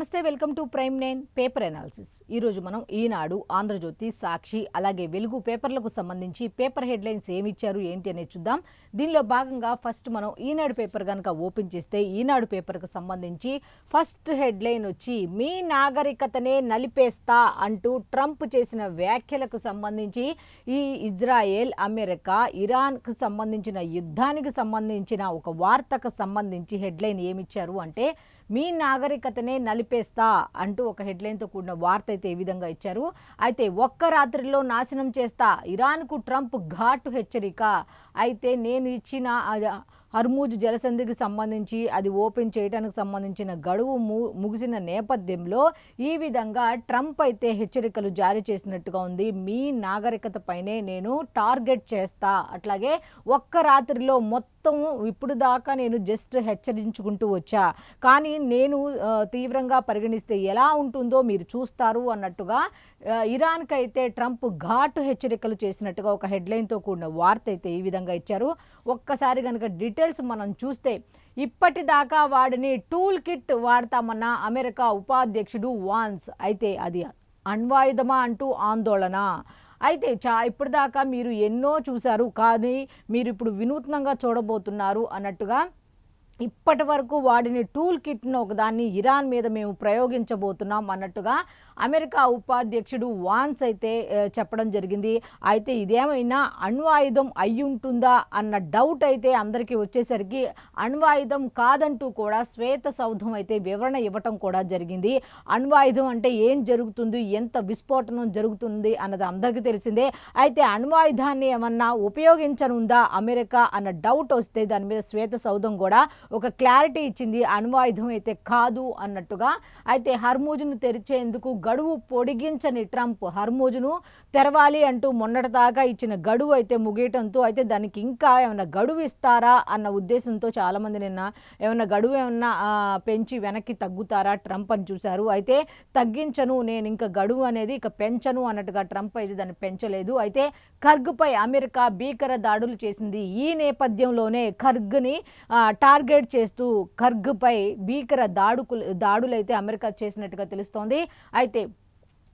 నమస్తే, welcome to prime 9 paper analysis. ఈరోజు మనం ఈనాడు, ఆంధ్రజ్యోతి, సాక్షి అలాగే వెలుగు పేపర్లకు సంబంధించి పేపర్ హెడ్లైన్స్ ఏమిచ్చారు ఏంటి అనేది చూద్దాం. దీనిలో భాగంగా ఫస్ట్ మనం ఈనాడు పేపర్ కనుక ఓపెన్ చేస్తే ఈనాడు పేపర్కు సంబంధించి ఫస్ట్ హెడ్లైన్ వచ్చి మీ నాగరికతనే నలిపేస్తా అంటూ ట్రంప్ చేసిన వ్యాఖ్యలకు సంబంధించి ఈ ఇజ్రాయెల్, అమెరికా, ఇరాన్కు సంబంధించిన యుద్ధానికి సంబంధించిన ఒక వార్తకు సంబంధించి హెడ్లైన్ ఏమిచ్చారు అంటే మీ నాగరికతనే నలిపేస్తా అంటూ ఒక హెడ్లైన్తో కూడిన వార్త అయితే ఈ విధంగా ఇచ్చారు. అయితే ఒక్క రాత్రిలో నాశనం చేస్తా, ఇరాన్కు ట్రంప్ ఘాటు హెచ్చరిక. అయితే నేను ఇచ్చిన హర్మూజ్ జలసంధికి సంబంధించి అది ఓపెన్ చేయడానికి సంబంధించిన గడువు ముగిసిన నేపథ్యంలో ఈ విధంగా ట్రంప్ అయితే హెచ్చరికలు జారీ చేసినట్టుగా ఉంది. మీ నాగరికత పైనే నేను టార్గెట్ చేస్తా, అట్లాగే ఒక్క రాత్రిలో మొత్తం ఇప్పుడు దాకా నేను జస్ట్ హెచ్చరించుకుంటూ వచ్చా, కానీ నేను తీవ్రంగా పరిగణిస్తే ఎలా ఉంటుందో మీరు చూస్తారు అన్నట్టుగా ఇరాన్కి అయితే ట్రంప్ ఘాటు హెచ్చరికలు చేసినట్టుగా ఒక హెడ్లైన్తో కూడిన వార్త అయితే ఈ విధంగా ఇచ్చారు. ఒక్కసారి కనుక డీటెయిల్స్ మనం చూస్తే ఇప్పటిదాకా వాడిని టూల్ కిట్ వాడతామన్న అమెరికా ఉపాధ్యక్షుడు వాన్స్. అయితే అది అణ్వాయుధమా అంటూ ఆందోళన. అయితే ఇప్పటిదాకా మీరు ఎన్నో చూశారు, కానీ మీరు ఇప్పుడు వినూత్నంగా చూడబోతున్నారు అన్నట్టుగా ఇప్పటి వరకు వాడిని టూల్ కిట్ను ఒకదాన్ని ఇరాన్ మీద మేము ప్రయోగించబోతున్నాం అన్నట్టుగా అమెరికా ఉపాధ్యక్షుడు వాన్స్ అయితే చెప్పడం జరిగింది. అయితే ఇదేమైనా అణ్వాయుధం అయి ఉంటుందా అన్న డౌట్ అయితే అందరికీ వచ్చేసరికి అణ్వాయుధం కాదంటూ కూడా శ్వేత సౌధం అయితే వివరణ ఇవ్వటం కూడా జరిగింది. అణ్వాయుధం అంటే ఏం జరుగుతుంది, ఎంత విస్ఫోటనం జరుగుతుంది అన్నది అందరికీ తెలిసిందే. అయితే అణ్వాయుధాన్ని ఏమన్నా ఉపయోగించనుందా అమెరికా అన్న డౌట్ వస్తే దాని మీద శ్వేత సౌధం కూడా ఒక క్లారిటీ ఇచ్చింది, అణ్వాయుధం అయితే కాదు అన్నట్టుగా. అయితే హర్మూజ్ను తెరిచేందుకు గడువు పొడిగించని ట్రంప్ హర్మూజ్ను తెరవాలి అంటూ మొన్నటిదాకా ఇచ్చిన గడువు అయితే ముగియటంతో అయితే దానికి ఇంకా ఏమైనా గడువు ఇస్తారా అన్న ఉద్దేశంతో చాలామంది నిన్న ఏమైనా గడువు ఏమన్నా పెంచి వెనక్కి తగ్గుతారా ట్రంప్ అని చూశారు. అయితే తగ్గించను, నేను ఇంకా గడువు అనేది ఇక పెంచను అన్నట్టుగా ట్రంప్ అయితే దాన్ని పెంచలేదు. అయితే ఖర్గ్పై అమెరికా భీకర దాడులు చేసింది. ఈ నేపథ్యంలోనే ఖర్గ్ని టార్గెట్ చేస్తూ ఖర్గ్పై భీకర దాడులు అయితే అమెరికా చేసినట్టుగా తెలుస్తోంది. అయితే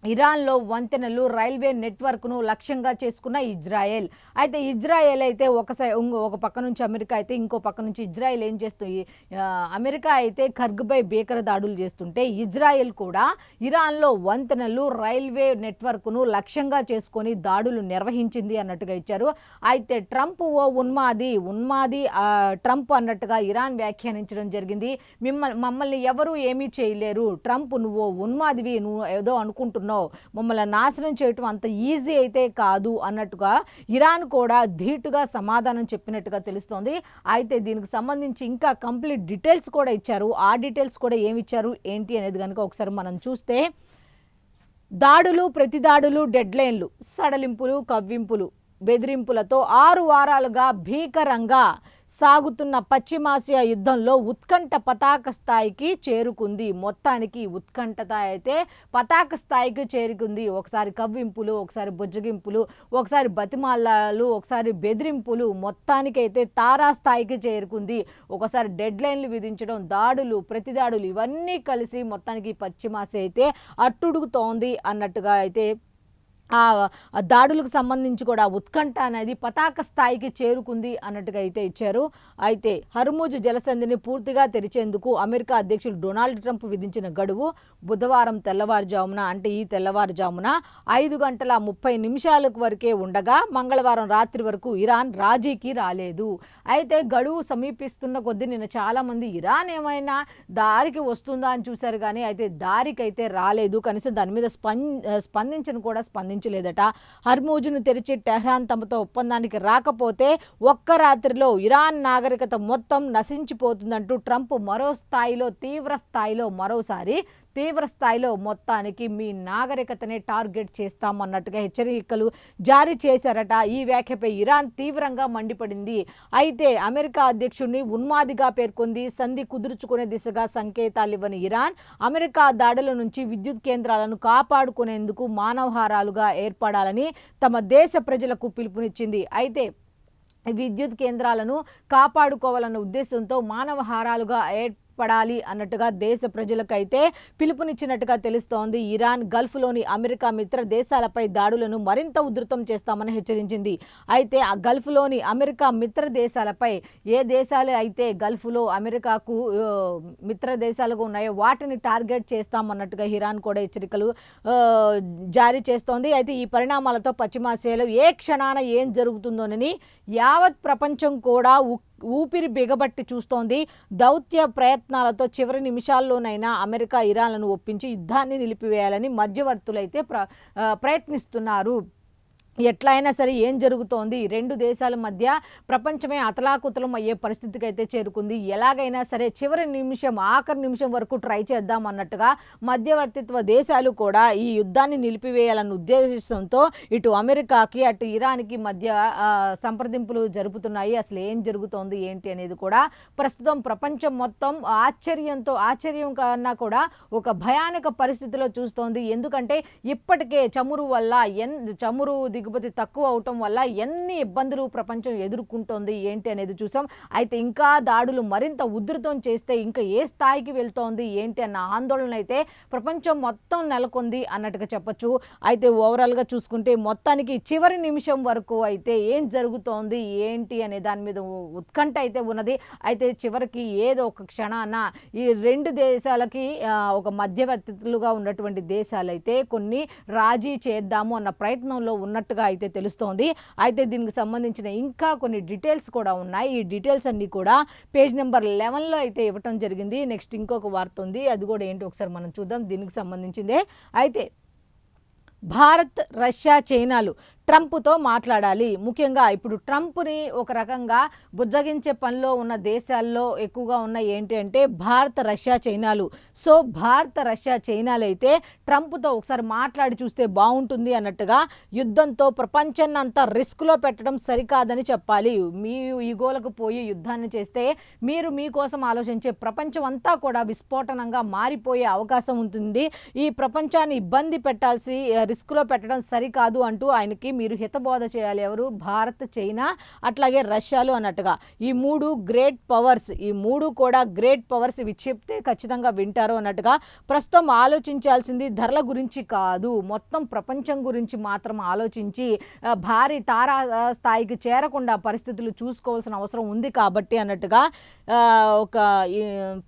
ఇరాన్లో వంతెనలు, రైల్వే నెట్వర్క్ను లక్ష్యంగా చేసుకున్న ఇజ్రాయెల్. అయితే ఇజ్రాయెల్ అయితే ఒక పక్క నుంచి అమెరికా అయితే ఇంకో పక్క నుంచి ఇజ్రాయెల్ ఏం చేస్తుంది, అమెరికా అయితే ఖర్గ్పై భీకర దాడులు చేస్తుంటే ఇజ్రాయెల్ కూడా ఇరాన్లో వంతెనలు, రైల్వే నెట్వర్క్ను లక్ష్యంగా చేసుకొని దాడులు నిర్వహించింది అన్నట్టుగా ఇచ్చారు. అయితే ట్రంప్ ఓ ఉన్మాది ట్రంప్ అన్నట్టుగా ఇరాన్ వ్యాఖ్యానించడం జరిగింది. మమ్మల్ని ఎవరు ఏమీ చేయలేరు, ట్రంప్ నువ్వు ఉన్మాదివి, నువ్వు ఏదో అనుకుంటున్నావు, మమ్మల్ని నాశనం చేయటం అంత ఈజీ అయితే కాదు అన్నట్టుగా ఇరాన్ కూడా ధీటుగా సమాధానం చెప్పినట్టుగా తెలుస్తోంది. అయితే దీనికి సంబంధించి ఇంకా కంప్లీట్ డీటెయిల్స్ కూడా ఇచ్చారు. ఆ డీటెయిల్స్ కూడా ఏమి ఇచ్చారు ఏంటి అనేది కనుక ఒకసారి మనం చూస్తే దాడులు, ప్రతిదాడులు, డెడ్లైన్లు, సడలింపులు, కవ్వింపులు, బెదిరింపులతో 6 వారాలుగా భీకరంగా సాగుతున్న పశ్చిమాసియా యుద్ధంలో ఉత్కంఠ పతాక స్థాయికి చేరుకుంది. మొత్తానికి ఉత్కంఠత అయితే పతాక స్థాయికి చేరుకుంది. ఒకసారి కవ్వింపులు, ఒకసారి బుజ్జగింపులు, ఒకసారి బతిమాలాలు, ఒకసారి బెదిరింపులు, మొత్తానికైతే తారాస్థాయికి చేరుకుంది. ఒకసారి డెడ్లైన్లు విధించడం, దాడులు, ప్రతిదాడులు ఇవన్నీ కలిసి మొత్తానికి పశ్చిమాసియా అయితే అట్టుడుగుతోంది అన్నట్టుగా అయితే ఆ దాడులకు సంబంధించి కూడా ఉత్కంఠ అనేది పతాక స్థాయికి చేరుకుంది అన్నట్టుగా అయితే ఇచ్చారు. అయితే హర్మూజ్ జలసంధిని పూర్తిగా తెరిచేందుకు అమెరికా అధ్యక్షుడు డొనాల్డ్ ట్రంప్ విధించిన గడువు బుధవారం తెల్లవారుజామున, అంటే ఈ తెల్లవారుజామున 5:30 వరకే ఉండగా మంగళవారం రాత్రి వరకు ఇరాన్ రాజీకి రాలేదు. అయితే గడువు సమీపిస్తున్న కొద్దీ నిన్న చాలామంది ఇరాన్ ఏమైనా దారికి వస్తుందా అని చూశారు, కానీ అయితే దారికి అయితే రాలేదు. కనీసం దాని మీద స్పందించలేదట. హర్మూజ్ను తెరిచి టెహ్రాన్ తమతో ఒప్పందానికి రాకపోతే ఒక్క రాత్రిలో ఇరాన్ నాగరికత మొత్తం నశించిపోతుందంటూ ట్రంప్ తీవ్ర స్థాయిలో మొత్తానికి మీ నాగరికతనే టార్గెట్ చేస్తామన్నట్టుగా హెచ్చరికలు జారీ చేశారట. ఈ వ్యాఖ్యపై ఇరాన్ తీవ్రంగా మండిపడింది. అయితే అమెరికా అధ్యక్షుడిని ఉన్మాదిగా పేర్కొంది. సంధి కుదుర్చుకునే దిశగా సంకేతాలివ్వని ఇరాన్ అమెరికా దాడుల నుంచి విద్యుత్ కేంద్రాలను కాపాడుకునేందుకు మానవహారాలుగా ఏర్పడాలని తమ దేశ ప్రజలకు పిలుపునిచ్చింది. అయితే విద్యుత్ కేంద్రాలను కాపాడుకోవాలన్న ఉద్దేశంతో మానవహారాలుగా ఏర్పడాలి అన్నట్టుగా దేశ ప్రజలకైతే పిలుపునిచ్చినట్టుగా తెలుస్తోంది. ఇరాన్ గల్ఫ్లోని అమెరికా మిత్ర దేశాలపై దాడులను మరింత ఉధృతం చేస్తామని హెచ్చరించింది. అయితే ఆ గల్ఫ్లోని అమెరికా మిత్ర దేశాలపై ఏ దేశాలు అయితే గల్ఫ్లో అమెరికాకు మిత్ర దేశాలుగా ఉన్నాయో వాటిని టార్గెట్ చేస్తామన్నట్టుగా ఇరాన్ కూడా హెచ్చరికలు జారీ చేస్తోంది. అయితే ఈ పరిణామాలతో పశ్చిమాసియాలో ఏ క్షణాన ఏం జరుగుతుందోనని యావత్ ప్రపంచం కూడా ఊపిరి బిగబట్టి చూస్తోంది. దౌత్య ప్రయత్నాలతో చివరి నిమిషాల్లోనైనా అమెరికా ఇరాన్లను ఒప్పించి యుద్ధాన్ని నిలిపివేయాలని మధ్యవర్తులైతే ప్రయత్నిస్తున్నారు. ఎట్లా అయినా సరే ఏం జరుగుతోంది, రెండు దేశాల మధ్య ప్రపంచమే అతలాకుతలం అయ్యే పరిస్థితికి అయితే చేరుకుంది. ఎలాగైనా సరే చివరి నిమిషం ఆఖరి నిమిషం వరకు ట్రై చేద్దాం అన్నట్టుగా మధ్యవర్తిత్వ దేశాలు కూడా ఈ యుద్ధాన్ని నిలిపివేయాలన్న ఉద్దేశంతో ఇటు అమెరికాకి అటు ఇరాన్కి మధ్య సంప్రదింపులు జరుపుతున్నాయి. అసలు ఏం జరుగుతోంది ఏంటి అనేది కూడా ప్రస్తుతం ప్రపంచం మొత్తం ఆశ్చర్యం కన్నా కూడా ఒక భయానక పరిస్థితిలో చూస్తోంది. ఎందుకంటే ఇప్పటికే చమురు దిగుబడి తక్కువ అవటం వల్ల ఎన్ని ఇబ్బందులు ప్రపంచం ఎదుర్కొంటోంది ఏంటి అనేది చూసాం. అయితే ఇంకా దాడులు మరింత ఉధృతం చేస్తే ఇంకా ఏ స్థాయికి వెళ్తోంది ఏంటి అన్న ఆందోళన అయితే ప్రపంచం మొత్తం నెలకొంది అన్నట్టుగా చెప్పొచ్చు. అయితే ఓవరాల్గా చూసుకుంటే మొత్తానికి చివరి నిమిషం వరకు అయితే ఏం జరుగుతోంది ఏంటి అనే దాని మీద ఉత్కంఠ అయితే ఉన్నది. అయితే చివరికి ఏదో ఒక క్షణాన ఈ రెండు దేశాలకి ఒక మధ్యవర్తులుగా ఉన్నటువంటి దేశాలైతే కొన్ని రాజీ చేద్దాము అన్న ప్రయత్నంలో ఉన్నట్టుగా అయితే తెలుస్తోంది. అయితే దీనికి సంబంధించిన ఇంకా కొన్ని డీటెయిల్స్ కూడా ఉన్నాయి. ఈ డీటెయిల్స్ అన్ని కూడా పేజ్ నెంబర్ 11లో అయితే ఇవ్వటం జరిగింది. నెక్స్ట్ ఇంకొక వార్త ఉంది, అది కూడా ఏంటి ఒకసారి మనం చూద్దాం. దీనికి సంబంధించిందే. అయితే భారత్, రష్యా, చైనాలు ట్రంప్తో మాట్లాడాలి. ముఖ్యంగా ఇప్పుడు ట్రంప్ని ఒక రకంగా బుజ్జగించే పనిలో ఉన్న దేశాల్లో ఎక్కువగా ఉన్న ఏంటి అంటే భారత, రష్యా, చైనాలు. సో భారత, రష్యా, చైనాలు అయితే ట్రంప్తో ఒకసారి మాట్లాడి చూస్తే బాగుంటుంది అన్నట్టుగా యుద్ధంతో ప్రపంచాన్ని అంతా రిస్క్లో పెట్టడం సరికాదని చెప్పాలి. మీ ఈగోలకు పోయి యుద్ధాన్ని చేస్తే మీరు మీకోసం ఆలోచించే ప్రపంచం అంతా కూడా విస్ఫోటనంగా మారిపోయే అవకాశం ఉంటుంది. ఈ ప్రపంచాన్ని ఇబ్బంది పెట్టాల్సి రిస్క్లో పెట్టడం సరికాదు అంటూ ఆయనకి మీరు హితబోధ చేయాలి. ఎవరు? భారత్, చైనా, అట్లాగే రష్యాలు అన్నట్టుగా. ఈ మూడు గ్రేట్ పవర్స్, ఈ మూడు కూడా గ్రేట్ పవర్స్. ఇవి చెప్తే ఖచ్చితంగా వింటారు అన్నట్టుగా. ప్రస్తుతం ఆలోచించాల్సింది ధరల గురించి కాదు, మొత్తం ప్రపంచం గురించి మాత్రం ఆలోచించి భారీ తారా స్థాయికి చేరకుండా పరిస్థితులు చూసుకోవాల్సిన అవసరం ఉంది కాబట్టి అన్నట్టుగా ఒక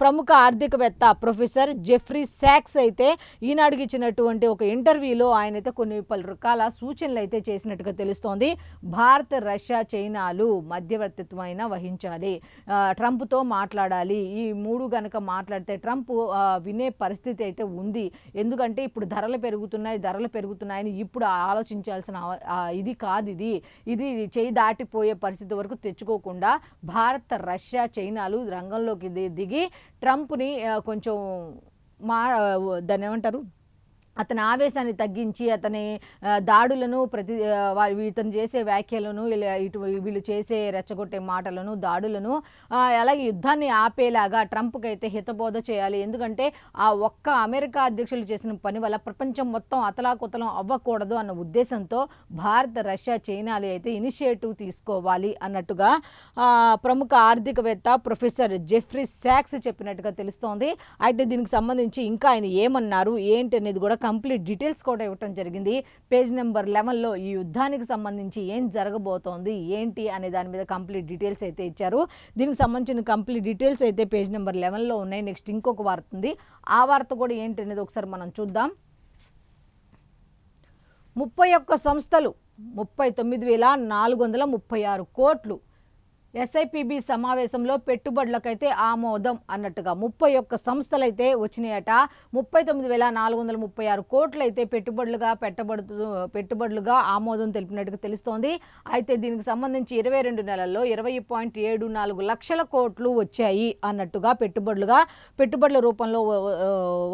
ప్రముఖ ఆర్థికవేత్త ప్రొఫెసర్ జెఫ్రీ సాక్స్ అయితే ఈనాడుకి ఇచ్చినటువంటి ఒక ఇంటర్వ్యూలో ఆయనైతే కొన్ని పలు రకాల సూచనలు అయితే చేసినట్టుగా తెలుస్తోంది. భారత్, రష్యా, చైనాలు మధ్యవర్తిత్వమైనా వహించాలి, ట్రంప్తో మాట్లాడాలి. ఈ మూడు గనక మాట్లాడితే ట్రంప్ వినే పరిస్థితి అయితే ఉంది. ఎందుకంటే ఇప్పుడు ధరలు పెరుగుతున్నాయని ఇప్పుడు ఆలోచించాల్సిన ఇది కాదు. ఇది చేయి దాటిపోయే పరిస్థితి వరకు తెచ్చుకోకుండా భారత్, రష్యా, చైనాలు రంగంలోకి దిగి ట్రంప్ని కొంచెం దాన్ని ఏమంటారు, అతని ఆవేశాన్ని తగ్గించి అతని దాడులను ఇతను చేసే వ్యాఖ్యలను వీళ్ళు చేసే రెచ్చగొట్టే మాటలను దాడులను అలాగే యుద్ధాన్ని ఆపేలాగా ట్రంప్కి అయితే హితబోధ చేయాలి. ఎందుకంటే ఆ ఒక్క అమెరికా అధ్యక్షులు చేసిన పని వల్ల ప్రపంచం మొత్తం అతలాకుతలం అవ్వకూడదు అన్న ఉద్దేశంతో భారత్, రష్యా, చైనాలు అయితే ఇనిషియేటివ్ తీసుకోవాలి అన్నట్టుగా ప్రముఖ ఆర్థికవేత్త ప్రొఫెసర్ జెఫ్రీ సాక్స్ చెప్పినట్టుగా తెలుస్తోంది. అయితే దీనికి సంబంధించి ఇంకా ఆయన ఏమన్నారు ఏంటి అనేది కూడా కంప్లీట్ డీటెయిల్స్ కూడా ఇవ్వటం జరిగింది. పేజ్ నెంబర్ 11లో ఈ యుద్ధానికి సంబంధించి ఏం జరగబోతోంది ఏంటి అనే దాని మీద కంప్లీట్ డీటెయిల్స్ అయితే ఇచ్చారు. దీనికి సంబంధించిన కంప్లీట్ డీటెయిల్స్ అయితే పేజ్ నెంబర్ 11లో ఉన్నాయి. నెక్స్ట్ ఇంకొక వార్త ఉంది, ఆ వార్త కూడా ఏంటి అనేది ఒకసారి మనం చూద్దాం. 31 సంస్థలు 39,436 కోట్లు ఎస్ఐపిబి సమావేశంలో పెట్టుబడులకైతే ఆమోదం అన్నట్టుగా 31 సంస్థలైతే వచ్చినాయట. 39,436 కోట్లు అయితే పెట్టుబడులుగా ఆమోదం తెలిపినట్టుగా తెలుస్తోంది. అయితే దీనికి సంబంధించి 22 నెలల్లో 20.74 లక్షల కోట్లు వచ్చాయి అన్నట్టుగా పెట్టుబడుల రూపంలో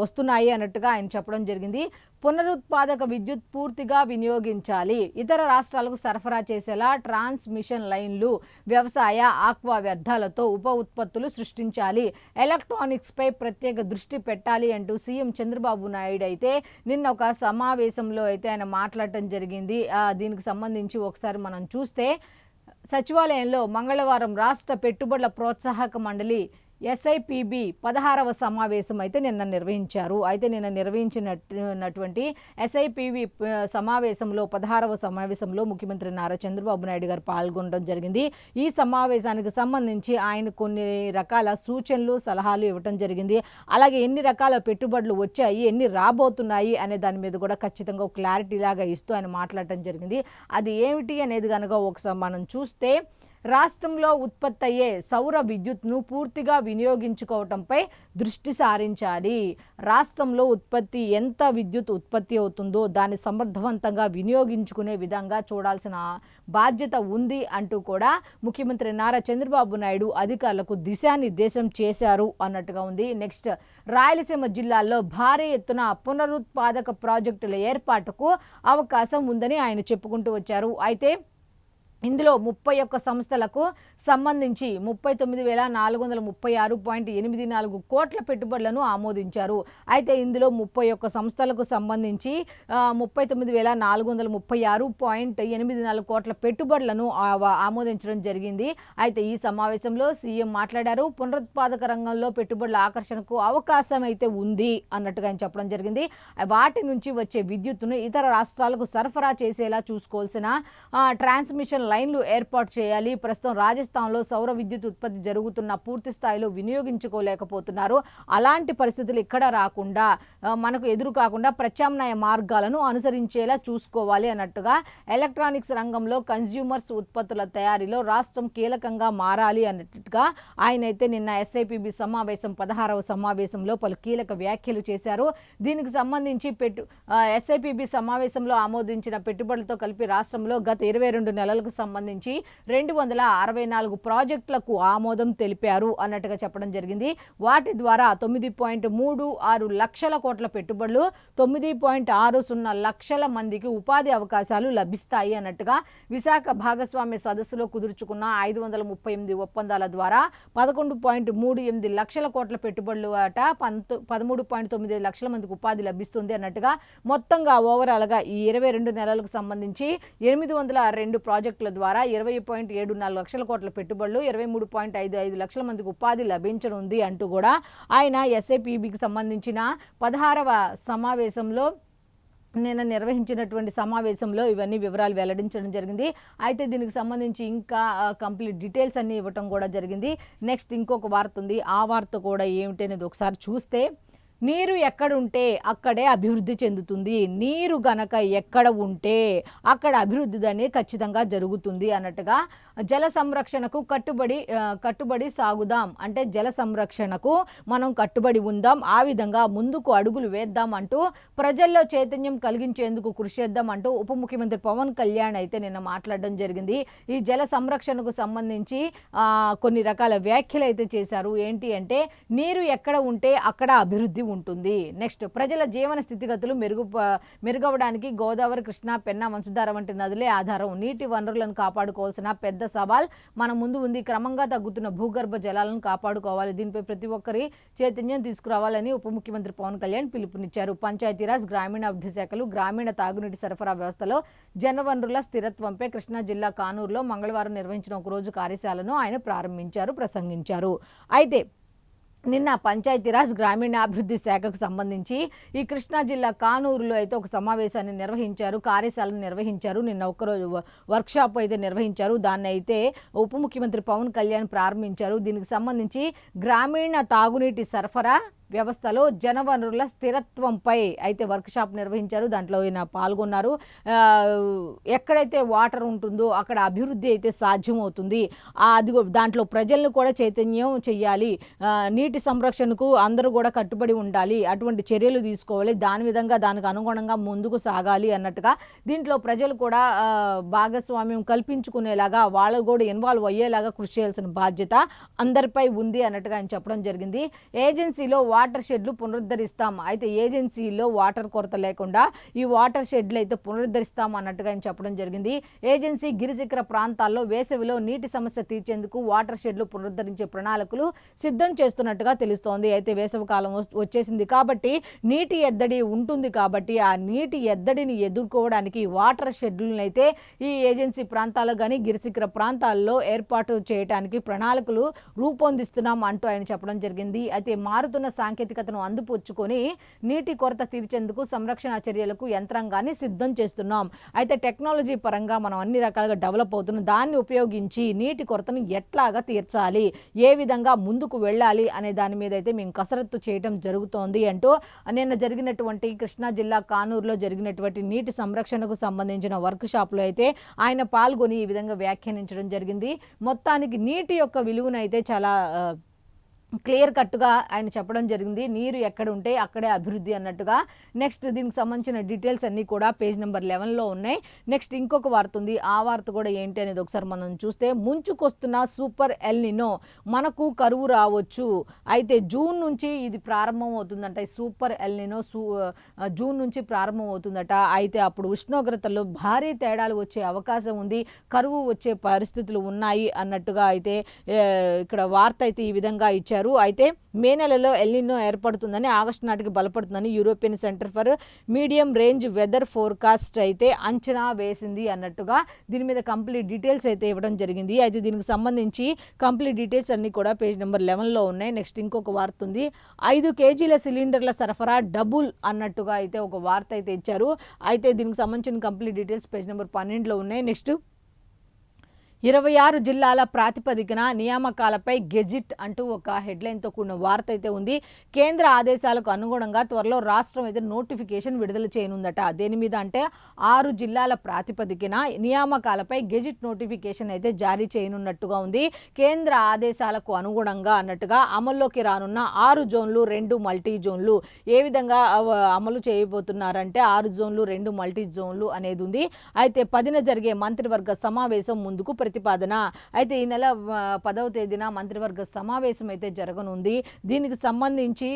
వస్తున్నాయి అన్నట్టుగా ఆయన చెప్పడం జరిగింది. పునరుత్పాదక విద్యుత్ పూర్తిగా వినియోగించాలి, ఇతర రాష్ట్రాలకు సరఫరా చేసేలా ట్రాన్స్మిషన్ లైన్లు, వ్యవసాయ ఆక్వా వ్యర్థాలతో ఉప ఉత్పత్తులు సృష్టించాలి, ఎలక్ట్రానిక్స్పై ప్రత్యేక దృష్టి పెట్టాలి అంటూ సీఎం చంద్రబాబు నాయుడు అయితే నిన్న ఒక సమావేశంలో అయితే ఆయన మాట్లాడటం జరిగింది. దీనికి సంబంధించి ఒకసారి మనం చూస్తే సచివాలయంలో మంగళవారం రాష్ట్ర పెట్టుబడుల ప్రోత్సాహక మండలి ఎస్ఐపిబి 16వ సమావేశం అయితే నిన్న నిర్వహించారు. అయితే నిన్న నిర్వహించినటువంటి ఎస్ఐపిబి సమావేశంలో 16వ సమావేశంలో ముఖ్యమంత్రి నారా చంద్రబాబు నాయుడు గారు పాల్గొనడం జరిగింది. ఈ సమావేశానికి సంబంధించి ఆయన కొన్ని రకాల సూచనలు సలహాలు ఇవ్వటం జరిగింది. అలాగే ఎన్ని రకాల పెట్టుబడులు వచ్చాయి, ఎన్ని రాబోతున్నాయి అనే దాని మీద కూడా ఖచ్చితంగా క్లారిటీ లాగా ఇస్తూ ఆయన మాట్లాడటం జరిగింది. అది ఏమిటి అనేది కనుక ఒకసారి మనం చూస్తే, రాష్ట్రంలో ఉత్పత్తి అయ్యే సౌర విద్యుత్ను పూర్తిగా వినియోగించుకోవటంపై దృష్టి సారించాలి. రాష్ట్రంలో ఎంత విద్యుత్ ఉత్పత్తి అవుతుందో దాన్ని సమర్థవంతంగా వినియోగించుకునే విధంగా చూడాల్సిన బాధ్యత ఉంది అంటూ కూడా ముఖ్యమంత్రి నారా చంద్రబాబు నాయుడు అధికారులకు దిశానిర్దేశం చేశారు అన్నట్టుగా ఉంది. నెక్స్ట్, రాయలసీమ జిల్లాల్లో భారీ ఎత్తున పునరుత్పాదక ప్రాజెక్టుల ఏర్పాటుకు అవకాశం ఉందని ఆయన చెప్పుకుంటూ వచ్చారు. అయితే ఇందులో 31 సంస్థలకు సంబంధించి 39,436.84 కోట్ల పెట్టుబడులను ఆమోదించారు. అయితే ఇందులో 31 సంస్థలకు సంబంధించి 39,436.84 కోట్ల పెట్టుబడులను ఆమోదించడం జరిగింది. అయితే ఈ సమావేశంలో సీఎం మాట్లాడారు. పునరుత్పాదక రంగంలో పెట్టుబడుల ఆకర్షణకు అవకాశం అయితే ఉంది అన్నట్టుగా ఆయన చెప్పడం జరిగింది. వాటి నుంచి వచ్చే విద్యుత్తును ఇతర రాష్ట్రాలకు సరఫరా చేసేలా చూసుకోవాల్సిన ట్రాన్స్మిషన్ లైన్లు ఏర్పాటు చేయాలి. ప్రస్తుతం రాజస్థాన్లో సౌర విద్యుత్ ఉత్పత్తి జరుగుతున్న పూర్తి స్థాయిలో వినియోగించుకోలేకపోతున్నారు. అలాంటి పరిస్థితులు ఇక్కడ రాకుండా, మనకు ఎదురు కాకుండా ప్రత్యామ్నాయ మార్గాలను అనుసరించేలా చూసుకోవాలి అన్నట్టుగా, ఎలక్ట్రానిక్స్ రంగంలో కన్స్యూమర్స్ ఉత్పత్తుల తయారీలో రాష్ట్రం కీలకంగా మారాలి అన్నట్టుగా ఆయనైతే నిన్న ఎస్ఐపిబి సమావేశం 16వ సమావేశంలో పలు కీలక వ్యాఖ్యలు చేశారు. దీనికి సంబంధించి ఎస్ఐపిబి సమావేశంలో ఆమోదించిన పెట్టుబడులతో కలిపి రాష్ట్రంలో గత 22 నెలలకు సంబంధించి 264 ప్రాజెక్టులకు ఆమోదం తెలిపారు అన్నట్టుగా చెప్పడం జరిగింది. వాటి ద్వారా 9.36 లక్షల కోట్ల పెట్టుబడులు, 9.60 లక్షల మందికి ఉపాధి అవకాశాలు లభిస్తాయి అన్నట్టుగా విశాఖ భాగస్వామ్య సదస్సులో కుదుర్చుకున్న 538 ఒప్పందాల ద్వారా 11.38 లక్షల కోట్ల పెట్టుబడులు 13.9 లక్షల మందికి ఉపాధి లభిస్తుంది అన్నట్టుగా మొత్తంగా ఓవరాల్గా ఈ 22 నెలలకు సంబంధించి 802 ప్రాజెక్టుల ద్వారా 20.74 లక్షల కోట్ల పెట్టుబడులు, 23.55 లక్షల మందికి ఉపాధి లభించనుంది అంటూ కూడా ఆయన ఎస్ఐపిబికి సంబంధించిన 16వ సమావేశంలో నిన్న నిర్వహించినటువంటి సమావేశంలో ఇవన్నీ వివరాలు వెల్లడించడం జరిగింది. అయితే దీనికి సంబంధించి ఇంకా కంప్లీట్ డీటెయిల్స్ అన్నీ ఇవ్వటం కూడా జరిగింది. నెక్స్ట్ ఇంకొక వార్త ఉంది. ఆ వార్త కూడా ఏమిటి అనేది ఒకసారి చూస్తే, నీరు ఎక్కడుంటే అక్కడే అభివృద్ధి చెందుతుంది. నీరు గనక ఎక్కడ ఉంటే అక్కడ అభివృద్ధి అనేది ఖచ్చితంగా జరుగుతుంది అన్నట్టుగా జల సంరక్షణకు కట్టుబడి సాగుదాం. అంటే జల సంరక్షణకు మనం కట్టుబడి ఉందాం, ఆ విధంగా ముందుకు అడుగులు వేద్దాం అంటూ ప్రజల్లో చైతన్యం కలిగించేందుకు కృషి చేద్దాం అంటూ ఉప ముఖ్యమంత్రి పవన్ కళ్యాణ్ అయితే నిన్న మాట్లాడడం జరిగింది. ఈ జల సంరక్షణకు సంబంధించి కొన్ని రకాల వ్యాఖ్యలు అయితే చేశారు. ఏంటి అంటే, నీరు ఎక్కడ ఉంటే అక్కడ అభివృద్ధి ఉంటుంది. నెక్స్ట్, ప్రజల జీవన స్థితిగతులు మెరుగవడానికి గోదావరి, కృష్ణా, పెన్నా, వంశధార వంటి నదులే ఆధారం. నీటి వనరులను కాపాడుకోవాల్సిన పెద్ద సవాల్ మన ముందు ఉంది. క్రమంగా తగ్గుతున్న భూగర్భ జలాలను కాపాడుకోవాలి. దీనిపై ప్రతి ఒక్కరి చైతన్యం తీసుకురావాలని ఉప ముఖ్యమంత్రి పవన్ కళ్యాణ్ పిలుపునిచ్చారు. పంచాయతీరాజ్, గ్రామీణాభివృద్ధి శాఖలు గ్రామీణ తాగునీటి సరఫరా వ్యవస్థలో జనవనరుల స్థిరత్వంపై కృష్ణా జిల్లా కానూరులో మంగళవారం నిర్వహించిన ఒకరోజు కార్యశాలను ఆయన ప్రసంగించారు. అయితే నిన్న పంచాయతీరాజ్ గ్రామీణాభివృద్ధి శాఖకు సంబంధించి ఈ కృష్ణా జిల్లా కానూరులో అయితే ఒక సమావేశాన్ని నిర్వహించారు, కార్యశాలను నిర్వహించారు. నిన్న ఒక్కరోజు వర్క్షాప్ అయితే నిర్వహించారు. దాన్ని అయితే ఉప ముఖ్యమంత్రి పవన్ కళ్యాణ్ ప్రారంభించారు. దీనికి సంబంధించి గ్రామీణ తాగునీటి సరఫరా వ్యవస్థలో జనవనరుల స్థిరత్వంపై అయితే వర్క్షాప్ నిర్వహించారు. దాంట్లో ఆయన పాల్గొన్నారు. ఎక్కడైతే వాటర్ ఉంటుందో అక్కడ అభివృద్ధి అయితే సాధ్యమవుతుంది. అదిగో దాంట్లో ప్రజలను కూడా చైతన్యం చెయ్యాలి. నీటి సంరక్షణకు అందరూ కూడా కట్టుబడి ఉండాలి, అటువంటి చర్యలు తీసుకోవాలి, దానికి అనుగుణంగా ముందుకు సాగాలి అన్నట్టుగా దీంట్లో ప్రజలు కూడా భాగస్వామ్యం కల్పించుకునేలాగా, వాళ్ళు కూడా ఇన్వాల్వ్ అయ్యేలాగా కృషి చేయాల్సిన బాధ్యత అందరిపై ఉంది అన్నట్టుగా ఆయన చెప్పడం జరిగింది. ఏజెన్సీలో వాటర్ షెడ్లు పునరుద్ధరిస్తాం. అయితే ఏజెన్సీలో వాటర్ కొరత లేకుండా ఈ వాటర్ షెడ్లు అయితే పునరుద్ధరిస్తాం అన్నట్టుగా ఆయన చెప్పడం జరిగింది. ఏజెన్సీ గిరిశిఖర ప్రాంతాల్లో వేసవిలో నీటి సమస్య తీర్చేందుకు వాటర్ షెడ్లు పునరుద్ధరించే ప్రణాళికలు సిద్ధం చేస్తున్నట్టుగా తెలుస్తోంది. అయితే వేసవి కాలం వచ్చేసింది కాబట్టి నీటి ఎద్దడి ఉంటుంది కాబట్టి ఆ నీటి ఎద్దడిని ఎదుర్కోవడానికి వాటర్ షెడ్లను అయితే ఈ ఏజెన్సీ ప్రాంతాల్లో కానీ గిరిశిఖర ప్రాంతాల్లో ఏర్పాటు చేయడానికి ప్రణాళికలు రూపొందిస్తున్నాం అంటూ ఆయన చెప్పడం జరిగింది. అయితే మారుతున్న సాంకేతికతను అందిపుచ్చుకొని నీటి కొరత తీర్చేందుకు సంరక్షణ చర్యలకు యంత్రాంగాన్ని సిద్ధం చేస్తున్నాం. అయితే టెక్నాలజీ పరంగా మనం అన్ని రకాలుగా డెవలప్ అవుతున్నాం. దాన్ని ఉపయోగించి నీటి కొరతను ఎట్లాగా తీర్చాలి, ఏ విధంగా ముందుకు వెళ్ళాలి అనే దాని మీద అయితే మేము కసరత్తు చేయడం జరుగుతోంది అంటూ నిన్న జరిగినటువంటి కృష్ణా జిల్లా కానూరులో జరిగినటువంటి నీటి సంరక్షణకు సంబంధించిన వర్క్ షాప్లో అయితే ఆయన పాల్గొని ఈ విధంగా వ్యాఖ్యానించడం జరిగింది. మొత్తానికి నీటి యొక్క విలువను అయితే చాలా క్లియర్ కట్గా ఆయన చెప్పడం జరిగింది. నీరు ఎక్కడ ఉంటే అక్కడే అభివృద్ధి అన్నట్టుగా. నెక్స్ట్ దీనికి సంబంధించిన డీటెయిల్స్ అన్నీ కూడా పేజ్ నెంబర్ 11లో ఉన్నాయి. నెక్స్ట్ ఇంకొక వార్త ఉంది. ఆ వార్త కూడా ఏంటి అనేది ఒకసారి మనం చూస్తే, ముంచుకొస్తున్న సూపర్ ఎల్ నినో మనకు కరువు రావచ్చు. అయితే జూన్ నుంచి ఇది ప్రారంభం అవుతుందంట. ఈ సూపర్ ఎల్ నినో జూన్ నుంచి ప్రారంభం అవుతుందట. అయితే అప్పుడు ఉష్ణోగ్రతల్లో భారీ తేడాలు వచ్చే అవకాశం ఉంది, కరువు వచ్చే పరిస్థితులు ఉన్నాయి అన్నట్టుగా అయితే ఇక్కడ వార్త అయితే ఈ విధంగా ఇచ్చారు. అయితే మే నెలలో ఎల్ నినో ఏర్పడుతుందని, ఆగస్టు నాటికి బలపడుతుందని European Centre for medium range weather forecast అయితే అంచనా వేసింది అన్నట్టుగా దీని మీద కంప్లీట్ డీటెయిల్స్ అయితే ఇవ్వడం జరిగింది. అయితే దీనికి సంబంధించి కంప్లీట్ డీటెయిల్స్ అన్నీ కూడా పేజ్ నెంబర్ 11లో ఉన్నాయి. నెక్స్ట్ ఇంకొక వార్త ఉంది. 5 కేజీల సిలిండర్ల సరఫరా డబుల్ అన్నట్టుగా అయితే ఒక వార్త అయితే ఇచ్చారు. అయితే దీనికి సంబంధించిన కంప్లీట్ డీటెయిల్స్ పేజ్ నెంబర్ 12లో ఉన్నాయి. నెక్స్ట్ 26 జిల్లాల ప్రాతిపదికన నియామకాలపై గెజిట్ అంటూ ఒక హెడ్లైన్తో కూడిన వార్త అయితే ఉంది. కేంద్ర ఆదేశాలకు అనుగుణంగా త్వరలో రాష్ట్రం అయితే నోటిఫికేషన్ విడుదల చేయనుందట. దేని మీద అంటే 6 జిల్లాల ప్రాతిపదికన నియామకాలపై గెజిట్ నోటిఫికేషన్ అయితే జారీ చేయనున్నట్టుగా ఉంది. కేంద్ర ఆదేశాలకు అనుగుణంగా అన్నట్టుగా అమల్లోకి రానున్న 6 జోన్లు 2 మల్టీ జోన్లు ఏ విధంగా అమలు చేయబోతున్నారంటే 6 జోన్లు 2 మల్టీ జోన్లు అనేది ఉంది. అయితే 10న జరిగే మంత్రివర్గ సమావేశం ముందుకు ప్రతిపాదన. అయితే ఈ నెల 10వ తేదీన మంత్రివర్గ సమావేశం అయితే జరగనుంది. దీనికి సంబంధించి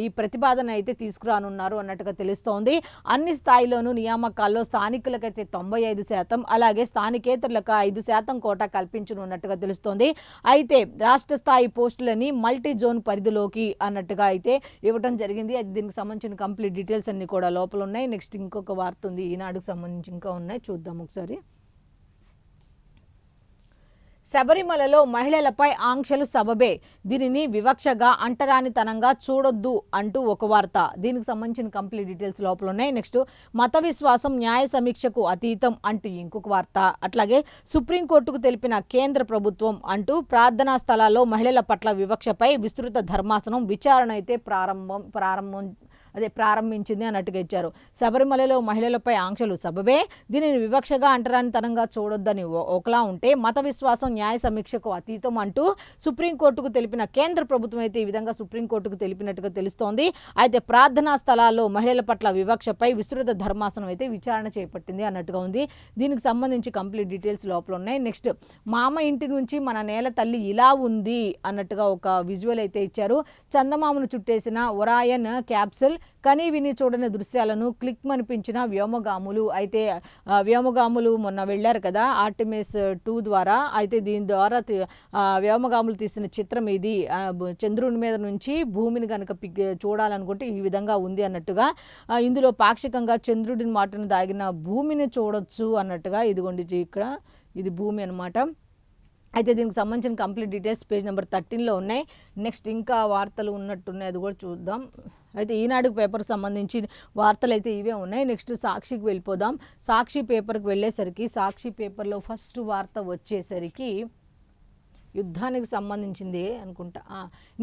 ఈ ప్రతిపాదన అయితే తీసుకురానున్నారు అన్నట్టుగా తెలుస్తోంది. అన్ని స్థాయిలోనూ నియామకాల్లో స్థానికులకైతే 95%, అలాగే స్థానికేతరులకు 5% కోటా కల్పించనున్నట్టుగా తెలుస్తోంది. అయితే రాష్ట్ర స్థాయి పోస్టులని మల్టీ జోన్ పరిధిలోకి అన్నట్టుగా అయితే ఇవ్వడం జరిగింది. అది దీనికి సంబంధించిన కంప్లీట్ డీటెయిల్స్ అన్ని కూడా లోపల ఉన్నాయి. నెక్స్ట్ ఇంకొక వార్త ఉంది, ఈనాడుకు సంబంధించి ఇంకా ఉన్నాయి, చూద్దాం ఒకసారి. శబరిమలలో మహిళలపై ఆంక్షలు సబబే, దీనిని వివక్షగా అంటరానితనంగా చూడొద్దు అంటూ ఒక వార్త. దీనికి సంబంధించిన కంప్లీట్ డీటెయిల్స్ లోపల ఉన్నాయి. నెక్స్ట్ మత విశ్వాసం న్యాయ సమీక్షకు అతీతం అంటూ ఇంకొక వార్త. అట్లాగే సుప్రీంకోర్టుకు తెలిపిన కేంద్ర ప్రభుత్వం అంటూ ప్రార్థనా స్థలాల్లో మహిళల పట్ల వివక్షపై విస్తృత ధర్మాసనం విచారణ అయితే ప్రారంభించింది అన్నట్టుగా ఇచ్చారు. శబరిమలలో మహిళలపై ఆంక్షలు సబబే, దీనిని వివక్షగా అంటరానితనంగా చూడొద్దని ఒకలా ఉంటే మత విశ్వాసం న్యాయ సమీక్షకు అతీతం అంటూ సుప్రీంకోర్టుకు తెలిపిన కేంద్ర ప్రభుత్వం అయితే ఈ విధంగా సుప్రీంకోర్టుకు తెలిపినట్టుగా తెలుస్తోంది. అయితే ప్రార్థనా స్థలాల్లో మహిళల పట్ల వివక్షపై విస్తృత ధర్మాసనం అయితే విచారణ చేపట్టింది అన్నట్టుగా ఉంది. దీనికి సంబంధించి కంప్లీట్ డీటెయిల్స్ లోపల ఉన్నాయి. నెక్స్ట్ మామ ఇంటి నుంచి మన నేల తల్లి ఇలా ఉంది అన్నట్టుగా ఒక విజువల్ అయితే ఇచ్చారు. చందమామను చుట్టేసిన ఒరాయన్ క్యాప్సూల్, కనీ విని చూడని దృశ్యాలను క్లిక్ మనిపించిన వ్యోమగాములు. అయితే వ్యోమగాములు మొన్న వెళ్ళారు కదా ఆర్టిమిస్ 2 ద్వారా. అయితే దీని ద్వారా వ్యోమగాములు తీసిన చిత్రం ఇది. చంద్రుని మీద నుంచి భూమిని కనుక చూడాలనుకుంటే ఈ విధంగా ఉంది అన్నట్టుగా. ఇందులో పాక్షికంగా చంద్రుడిని మాటను దాగిన భూమిని చూడొచ్చు అన్నట్టుగా. ఇదిగోండి ఇక్కడ ఇది భూమి అన్నమాట. అయితే దీనికి సంబంధించిన కంప్లీట్ డీటెయిల్స్ పేజ్ నెంబర్ 13లో ఉన్నాయి. నెక్స్ట్ ఇంకా వార్తలు ఉన్నట్టున్నాయి, అది కూడా చూద్దాం. అయితే ఈనాడు పేపర్కి సంబంధించి వార్తలు అయితే ఇవే ఉన్నాయి. నెక్స్ట్ సాక్షికి వెళ్ళిపోదాం. సాక్షి పేపర్కి వెళ్ళేసరికి సాక్షి పేపర్లో ఫస్ట్ వార్త వచ్చేసరికి యుద్ధానికి సంబంధించింది అనుకుంటా.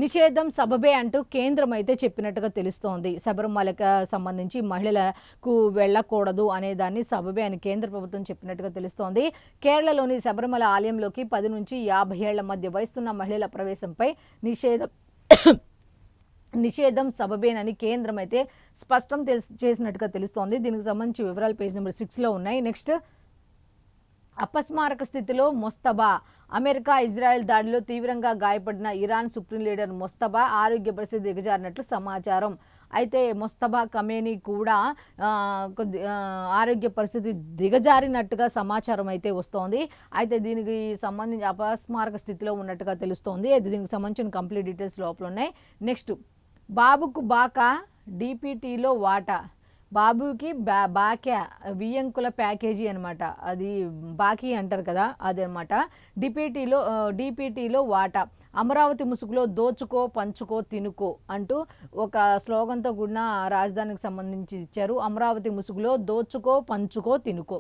నిషేధం సబబే అంటూ కేంద్రం అయితే చెప్పినట్టుగా తెలుస్తోంది. శబరిమలకు సంబంధించి మహిళలకు వెళ్ళకూడదు అనే దాన్ని సబబే అని కేంద్ర ప్రభుత్వం చెప్పినట్టుగా తెలుస్తోంది. కేరళలోని శబరిమల ఆలయంలోకి 10 నుంచి 50 ఏళ్ల మధ్య వయసున్న మహిళల ప్రవేశంపై నిషేధం సబబేనని కేంద్రం అయితే స్పష్టం చేసినట్టుగా తెలుస్తోంది. దీనికి సంబంధించి వివరాలు పేజ్ నెంబర్ 6లో ఉన్నాయి. నెక్స్ట్ అపస్మారక స్థితిలో మొస్తబా. అమెరికా ఇజ్రాయెల్ దాడిలో తీవ్రంగా గాయపడిన ఇరాన్ సుప్రీం లీడర్ మొస్తబా ఆరోగ్య పరిస్థితి దిగజారినట్లు సమాచారం. అయితే మొస్తబా ఖమేనీ కూడా ఆరోగ్య పరిస్థితి దిగజారినట్టుగా సమాచారం అయితే వస్తోంది. అయితే దీనికి సంబంధించి అపస్మారక స్థితిలో ఉన్నట్టుగా తెలుస్తోంది. అయితే దీనికి సంబంధించిన కంప్లీట్ డీటెయిల్స్ లోపల ఉన్నాయి. నెక్స్ట్, బాబుకు బాకా డీపీటీలో వాటా. బాబుకి బాక్యా వియ్యంకుల ప్యాకేజీ అనమాట, అది బాకీ అంటారు కదా, అదనమాట. డిపిటీలో వాటా. అమరావతి ముసుగులో దోచుకో పంచుకో తినుకో అంటూ ఒక స్లోగన్తో కూడిన రాజధానికి సంబంధించి ఇచ్చారు. అమరావతి ముసుగులో దోచుకో పంచుకో తినుకో.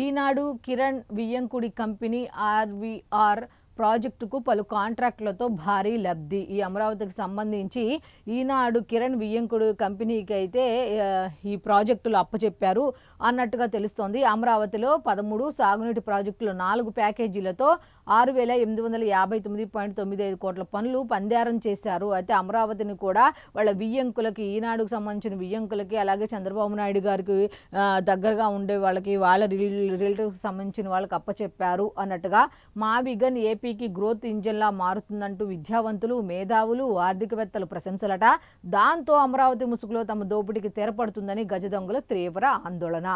ఈనాడు కిరణ్ వియ్యంకుడి కంపెనీ ఆర్వీఆర్ ప్రాజెక్టుకు పలు కాంట్రాక్టులతో భారీ లబ్ధి. ఈ అమరావతికి సంబంధించి ఈనాడు కిరణ్ వియ్యంకుడు కంపెనీకి అయితే ఈ ప్రాజెక్టులు అప్పచెప్పారు అన్నట్టుగా తెలుస్తోంది. అమరావతిలో 13 సాగునీటి ప్రాజెక్టులు 4 ప్యాకేజీలతో 6,859.95 కోట్ల పనులు పందారం చేశారు. అయితే అమరావతిని కూడా వాళ్ళ వియ్యంకులకి, ఈనాడుకు సంబంధించిన వియ్యంకులకి, అలాగే చంద్రబాబు నాయుడు గారికి దగ్గరగా ఉండే వాళ్ళకి, వాళ్ళ రిలేటివ్కి సంబంధించిన వాళ్ళకి అప్పచెప్పారు అన్నట్టుగా. మా విగన్ ఏపీకి గ్రోత్ ఇంజన్లా మారుతుందంటూ విద్యావంతులు, మేధావులు, ఆర్థికవేత్తలు ప్రశంసలట. దాంతో అమరావతి ముసుగులో తమ దోపిడీకి తెరపడుతుందని గజదొంగల తీవ్ర ఆందోళన.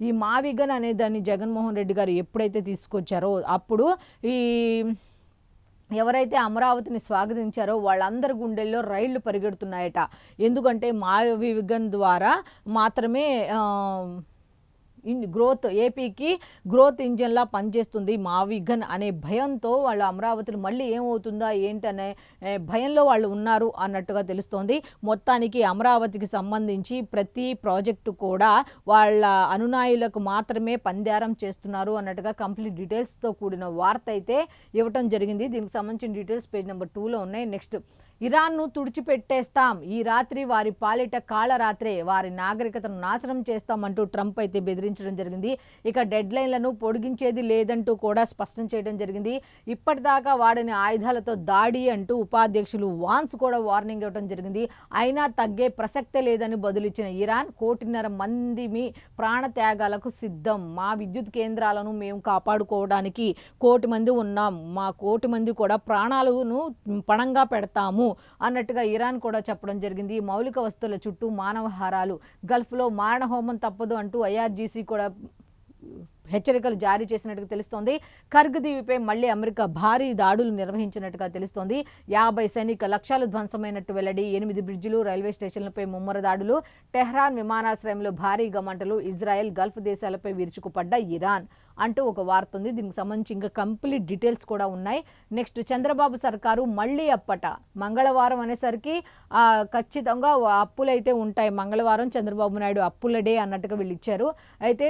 ఈ మా విగన్ అనే దాన్ని జగన్మోహన్ రెడ్డి గారు ఎప్పుడైతే తీసుకొచ్చారో అప్పుడు ఈ ఎవరైతే అమరావతిని స్వాగతించారో వాళ్ళందరి గుండెల్లో రైళ్లు పరిగెడుతున్నాయట. ఎందుకంటే మా విగన్ ద్వారా మాత్రమే ఏపీకి గ్రోత్ ఇంజన్లా పనిచేస్తుంది మా విగన్ అనే భయంతో వాళ్ళు అమరావతిని మళ్ళీ ఏమవుతుందా ఏంటనే భయంలో వాళ్ళు ఉన్నారు అన్నట్టుగా తెలుస్తోంది. మొత్తానికి అమరావతికి సంబంధించి ప్రతి ప్రాజెక్టు కూడా వాళ్ళ అనునాయులకు మాత్రమే పందారం చేస్తున్నారు అన్నట్టుగా కంప్లీట్ డీటెయిల్స్తో కూడిన వార్త అయితే ఇవ్వటం జరిగింది. దీనికి సంబంధించిన డీటెయిల్స్ పేజ్ నెంబర్ 2లో ఉన్నాయి. నెక్స్ట్, ఇరాన్ను తుడిచిపెట్టేస్తాం, ఈ రాత్రి వారి పాలిట కాళరాత్రే, వారి నాగరికతను నాశనం చేస్తామంటూ ట్రంప్ అయితే బెదిరించడం జరిగింది. ఇక డెడ్ లైన్లను పొడిగించేది లేదంటూ కూడా స్పష్టం చేయడం జరిగింది. ఇప్పటిదాకా వాడిన ఆయుధాలతో దాడి అంటూ ఉపాధ్యక్షులు వాన్స్ కూడా వార్నింగ్ ఇవ్వడం జరిగింది. అయినా తగ్గే ప్రసక్తే లేదని బదులిచ్చిన ఇరాన్ 1.5 మంది మీ ప్రాణత్యాగాలకు సిద్ధం, మా విద్యుత్ కేంద్రాలను మేము కాపాడుకోవడానికి 1,000 మంది ఉన్నాం, మా 1,000 మంది కూడా ప్రాణాలను పణంగా పెడతాము అన్నట్టుగా ఇరాన్ కూడా చెప్పడం జరిగింది. మౌలిక వస్తువుల చుట్టూ మానవహారాలు, గల్ఫ్లో మారణహోమం తప్పదు అంటూ ఐఆర్జీసీ కూడా హెచ్చరికలు జారీ చేసినట్టుగా తెలుస్తోంది. కర్గ్ దీవిపై మళ్లీ అమెరికా భారీ దాడులు నిర్వహించినట్టుగా తెలుస్తోంది. 50 సైనిక లక్ష్యాలు ధ్వంసమైనట్టు వెల్లడి. 8 బ్రిడ్జిలు, రైల్వే స్టేషన్లపై ముమ్మర దాడులు. టెహ్రాన్ విమానాశ్రయంలో భారీగా మంటలు. ఇజ్రాయెల్, గల్ఫ్ దేశాలపై విరుచుకుపడ్డ ఇరాన్ అంటూ ఒక వార్త ఉంది. దీనికి సంబంధించి ఇంకా కంప్లీట్ డీటెయిల్స్ కూడా ఉన్నాయి. నెక్స్ట్, చంద్రబాబు సర్కారు మళ్ళీ అప్పట. మంగళవారం అనేసరికి ఖచ్చితంగా అప్పులైతే ఉంటాయి. మంగళవారం చంద్రబాబు నాయుడు అప్పుల డే అన్నట్టుగా వీళ్ళు ఇచ్చారు. అయితే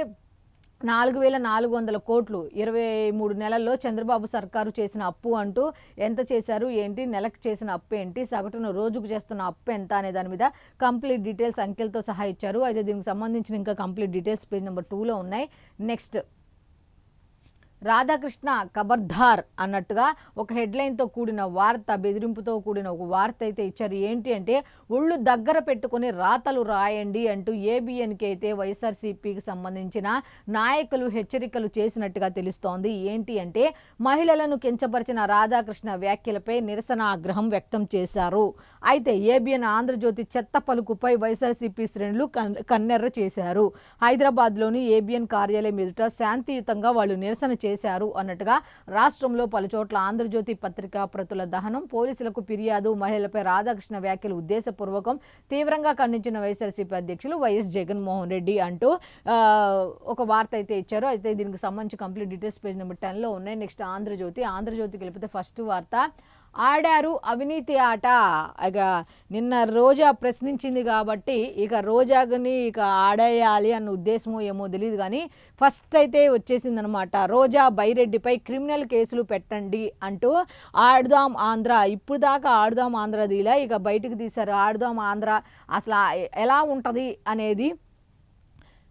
4,400 కోట్లు 23 నెలల్లో చంద్రబాబు సర్కారు చేసిన అప్పు అంటూ ఎంత చేశారు ఏంటి, నెలకు చేసిన అప్పు ఏంటి, సగటున రోజుకు చేస్తున్న అప్పు ఎంత అనే దాని మీద కంప్లీట్ డీటెయిల్స్ అంకెలతో సహా ఇచ్చారు. అయితే దీనికి సంబంధించిన ఇంకా కంప్లీట్ డీటెయిల్స్ పేజ్ నెంబర్ 2లో ఉన్నాయి. నెక్స్ట్, రాధాకృష్ణ ఖబర్దార్ అన్నట్టుగా ఒక హెడ్లైన్తో కూడిన వార్త, బెదిరింపుతో కూడిన ఒక వార్త అయితే ఇచ్చారు. ఏంటి అంటే, ఒళ్ళు దగ్గర పెట్టుకుని రాతలు రాయండి అంటూ ఏబిఎన్కి అయితే వైఎస్ఆర్సీపీకి సంబంధించిన నాయకులు హెచ్చరికలు చేసినట్టుగా తెలుస్తోంది. ఏంటి అంటే, మహిళలను కించపరిచిన రాధాకృష్ణ వ్యాఖ్యలపై నిరసన ఆగ్రహం వ్యక్తం చేశారు. అయితే ఏబిఎన్ ఆంధ్రజ్యోతి చెత్త పలుకుపై వైఎస్ఆర్సీపీ శ్రేణులు కన్నెర్ర చేశారు. హైదరాబాద్లోని ఏబిఎన్ కార్యాలయం ఎదుట శాంతియుతంగా వాళ్ళు నిరసన చేశారు అన్నట్టుగా రాష్ట్రంలో పలుచోట్ల ఆంధ్రజ్యోతి పత్రికా ప్రతుల దహనం, పోలీసులకు ఫిర్యాదు, మహిళలపై రాధాకృష్ణ వ్యాఖ్యలు ఉద్దేశపూర్వకం, తీవ్రంగా ఖండించిన వైఎస్ఆర్సీపీ అధ్యక్షులు వైఎస్ జగన్మోహన్ రెడ్డి అంటూ ఒక వార్త అయితే ఇచ్చారు. అయితే దీనికి సంబంధించి కంప్లీట్ డీటెయిల్స్ పేజ్ నెంబర్ 10లో ఉన్నాయి. నెక్స్ట్, ఆంధ్రజ్యోతికి వెళ్ళిపోతే ఫస్ట్ వార్త, ఆడారు అవినీతి ఆట. ఇక నిన్న రోజా ప్రశ్నించింది కాబట్టి ఇక రోజాని ఇక ఆడేయాలి అన్న ఉద్దేశమో ఏమో తెలియదు, కానీ ఫస్ట్ అయితే వచ్చేసిందనమాట. రోజా బైరెడ్డిపై క్రిమినల్ కేసులు పెట్టండి అంటూ ఆడుదాం ఆంధ్ర, ఇప్పుడు దాకా ఆడుదాం ఆంధ్ర దీలా ఇక బయటకు తీశారు. ఆడుదాం ఆంధ్ర అసలు ఎలా ఉంటుంది అనేది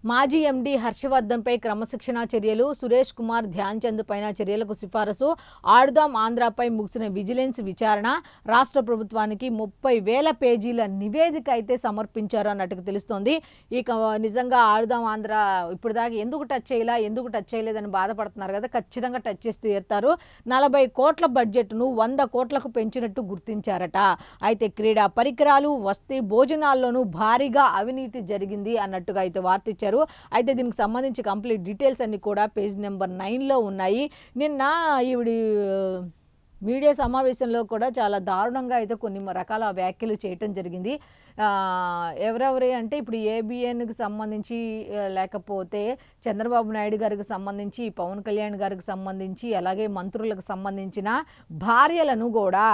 మాజీ ఎండీ హర్షవర్ధన్పై క్రమశిక్షణా చర్యలు, సురేష్ కుమార్, ధ్యాన్ చంద్ పైన చర్యలకు సిఫారసు, ఆడుదాం ఆంధ్రాపై ముగిసిన విజిలెన్స్ విచారణ, రాష్ట్ర ప్రభుత్వానికి 30,000 పేజీల నివేదిక అయితే సమర్పించారు అన్నట్టుగా తెలుస్తోంది. ఇక నిజంగా ఆడుదాం ఆంధ్ర ఇప్పుడు దాకా ఎందుకు టచ్ చేయలేదని బాధపడుతున్నారు కదా, ఖచ్చితంగా టచ్ చేసి తీరుతారు. 40 కోట్ల బడ్జెట్ను 100 కోట్లకు పెంచినట్టు గుర్తించారట. అయితే క్రీడా పరికరాలు, వస్తీ భోజనాల్లోనూ భారీగా అవినీతి జరిగింది అన్నట్టుగా అయితే వార్త ఇచ్చారు. అయితే దీనికి సంబంధించి కంప్లీట్ డీటెయిల్స్ అన్ని కూడా పేజ్ నెంబర్ 9లో ఉన్నాయి. నిన్న ఈవిడి మీడియా సమావేశంలో కూడా చాలా దారుణంగా అయితే కొన్ని రకాల వ్యాఖ్యలు చేయటం జరిగింది. ఎవరెవరి అంటే ఇప్పుడు ఏబిఎన్కి సంబంధించి, లేకపోతే చంద్రబాబు నాయుడు గారికి సంబంధించి, పవన్ కళ్యాణ్ గారికి సంబంధించి, అలాగే మంత్రులకు సంబంధించిన భార్యలను కూడా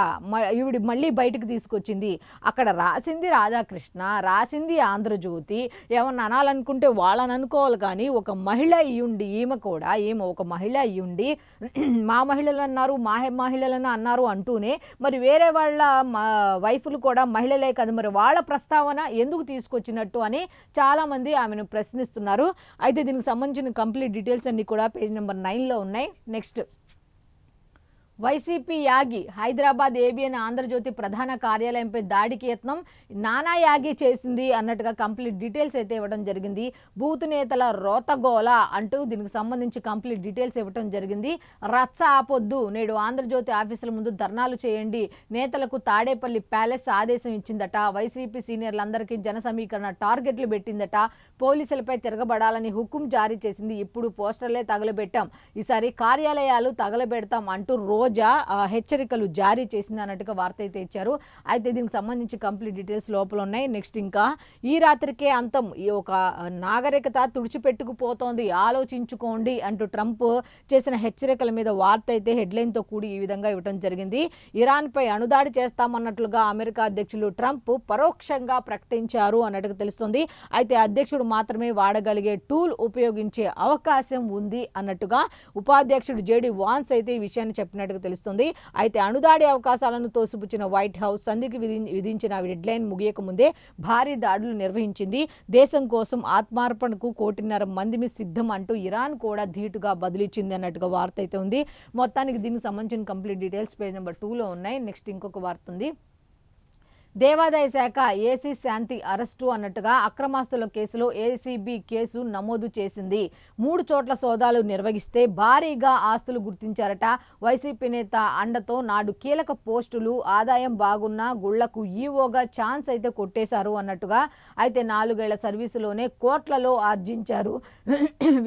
ఈవిడి మళ్ళీ బయటకు తీసుకొచ్చింది. అక్కడ రాసింది రాధాకృష్ణ, రాసింది ఆంధ్రజ్యోతి. ఏమన్నా అనాలనుకుంటే వాళ్ళని అనుకోవాలి, కానీ ఒక మహిళ అయ్యుండి, ఈమె ఒక మహిళ అయ్యుండి మా మహిళలు అన్నారు, మా మహిళలను అన్నారు అంటూనే మరి వేరే వాళ్ళ వైఫ్లు కూడా మహిళలే కదా, మరి వాళ్ళ ప్రస్తావన ఎందుకు తీసుకొచ్చినట్టు అని చాలామంది ఆమెను ప్రశ్నిస్తున్నారు. అయితే దీనికి సంబంధించిన కంప్లీట్ డీటెయిల్స్ అన్నీ కూడా పేజ్ నెంబర్ 9లో ఉన్నాయి. నెక్స్ట్, వైసీపీ యాగి హైదరాబాద్ ఏబిఎన్ ఆంధ్రజ్యోతి ప్రధాన కార్యాలయంపై దాడికి యత్నం, నానా యాగి చేసింది అన్నట్టుగా కంప్లీట్ డీటెయిల్స్ అయితే ఇవ్వడం జరిగింది. బూత్ నేతల రోతగోల అంటూ దీనికి సంబంధించి కంప్లీట్ డీటెయిల్స్ ఇవ్వడం జరిగింది. రచ్చ ఆపొద్దు, నేడు ఆంధ్రజ్యోతి ఆఫీసుల ముందు ధర్నాలు చేయండి, నేతలకు తాడేపల్లి ప్యాలెస్ ఆదేశం ఇచ్చిందట. వైసీపీ సీనియర్లందరికీ జన సమీకరణ టార్గెట్లు పెట్టిందట. పోలీసులపై తిరగబడాలని హుకుం జారీ చేసింది. ఇప్పుడు పోస్టర్లే తగలబెట్టాం, ఈసారి కార్యాలయాలు తగలబెడతాం అంటూ రోజా హెచ్చరికలు జారీ చేసింది అన్నట్టుగా వార్త అయితే ఇచ్చారు. అయితే దీనికి సంబంధించి కంప్లీట్ డీటెయిల్స్ లోపల ఉన్నాయి. నెక్స్ట్, ఇంకా ఈ రాత్రికే అంతం, ఈ ఒక నాగరికత తుడిచిపెట్టుకుపోతోంది, ఆలోచించుకోండి అంటూ ట్రంప్ చేసిన హెచ్చరికల మీద వార్త అయితే హెడ్లైన్తో కూడి ఈ విధంగా ఇవ్వడం జరిగింది. ఇరాన్పై అణుదాడి చేస్తామన్నట్లుగా అమెరికా అధ్యక్షులు ట్రంప్ పరోక్షంగా ప్రకటించారు అన్నట్టుగా తెలుస్తుంది. అయితే అధ్యక్షుడు మాత్రమే వాడగలిగే టూల్ ఉపయోగించే అవకాశం ఉంది అన్నట్టుగా ఉపాధ్యక్షుడు జేడీ వాన్స్ అయితే ఈ విషయాన్ని చెప్పినట్టుగా తెలుస్తుంది. అయితే అణుదాడి అవకాశాలను తోసిపుచ్చిన వైట్ హౌస్ సంధికి విధించిన డెడ్లైన్ ముగియక ముందే భారీ దాడులు నిర్వహించింది. దేశం కోసం ఆత్మార్పణకు 1.5 మంది సిద్ధం అంటూ ఇరాన్ కూడా ధీటుగా బదిలిచ్చింది అన్నట్టుగా వార్త అయితే ఉంది. మొత్తానికి దీనికి సంబంధించిన కంప్లీట్ డీటెయిల్స్ పేజ్ నెంబర్ 2లో ఉన్నాయి. నెక్స్ట్, ఇంకొక వార్త ఉంది. దేవాదాయ శాఖ ఏసీ శాంతి అరెస్టు అన్నట్టుగా అక్రమాస్తుల కేసులో ఏసీబీ కేసు నమోదు చేసింది. 3 చోట్ల సోదాలు నిర్వహిస్తే భారీగా ఆస్తులు గుర్తించారట. వైసీపీ నేత అండతో నాడు కీలక పోస్టులు, ఆదాయం బాగున్న గుళ్లకు ఈవోగా ఛాన్స్ అయితే కొట్టేశారు అన్నట్టుగా. అయితే 4 ఏళ్ల సర్వీసులోనే కోట్లలో ఆర్జించారు.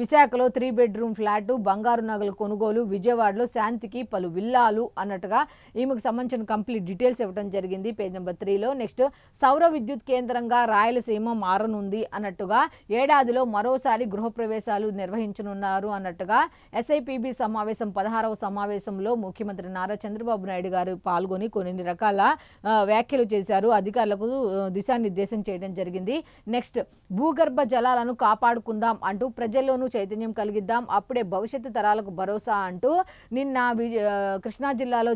విశాఖలో 3 బెడ్రూమ్ ఫ్లాటు, బంగారు నగలు కొనుగోలు, విజయవాడలో శాంతికి పలు విల్లాలు అన్నట్టుగా ఈమెకు సంబంధించిన కంప్లీట్ డీటెయిల్స్ ఇవ్వడం జరిగింది పేజ్ నెంబర్ 3. నెక్స్ట్, సౌర విద్యుత్ కేంద్రంగా రాయలసీమ మారనుంది అన్నట్టుగా, ఏడాదిలో మరోసారి గృహప్రవేశాలు నిర్వహించనున్నారు అన్నట్టుగా. ఎస్ఐపిబి సమావేశం 16వ సమావేశంలో ముఖ్యమంత్రి నారా చంద్రబాబు నాయుడు గారు పాల్గొని కొన్ని రకాల వ్యాఖ్యలు చేశారు, అధికారులకు దిశానిర్దేశం చేయడం జరిగింది. నెక్స్ట్, భూగర్భ జలాలను కాపాడుకుందాం అంటూ ప్రజల్లోనూ చైతన్యం కలిగిద్దాం, అప్పుడే భవిష్యత్తు తరాలకు భరోసా అంటూ నిన్న కృష్ణా జిల్లాలో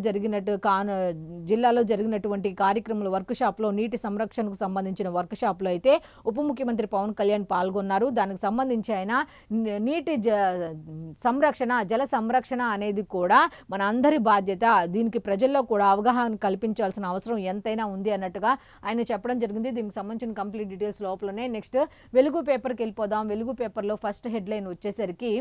జరిగినటువంటి కార్యక్రమంలో వర్క్షాప్లో నీటి సంరక్షణకు సంబంధించిన వర్క్షాప్లో అయితే ఉప ముఖ్యమంత్రి పవన్ కళ్యాణ్ పాల్గొన్నారు. దానికి సంబంధించి ఆయన నీటి జల సంరక్షణ అనేది కూడా మన అందరి బాధ్యత, దీనికి ప్రజల్లో కూడా అవగాహన కల్పించాల్సిన అవసరం ఎంతైనా ఉంది అన్నట్టుగా ఆయన చెప్పడం జరిగింది. దీనికి సంబంధించిన కంప్లీట్ డీటెయిల్స్ లోపలనే. నెక్స్ట్, వెలుగు పేపర్కి వెళ్ళిపోదాం. వెలుగు పేపర్లో ఫస్ట్ హెడ్లైన్ వచ్చేసరికి,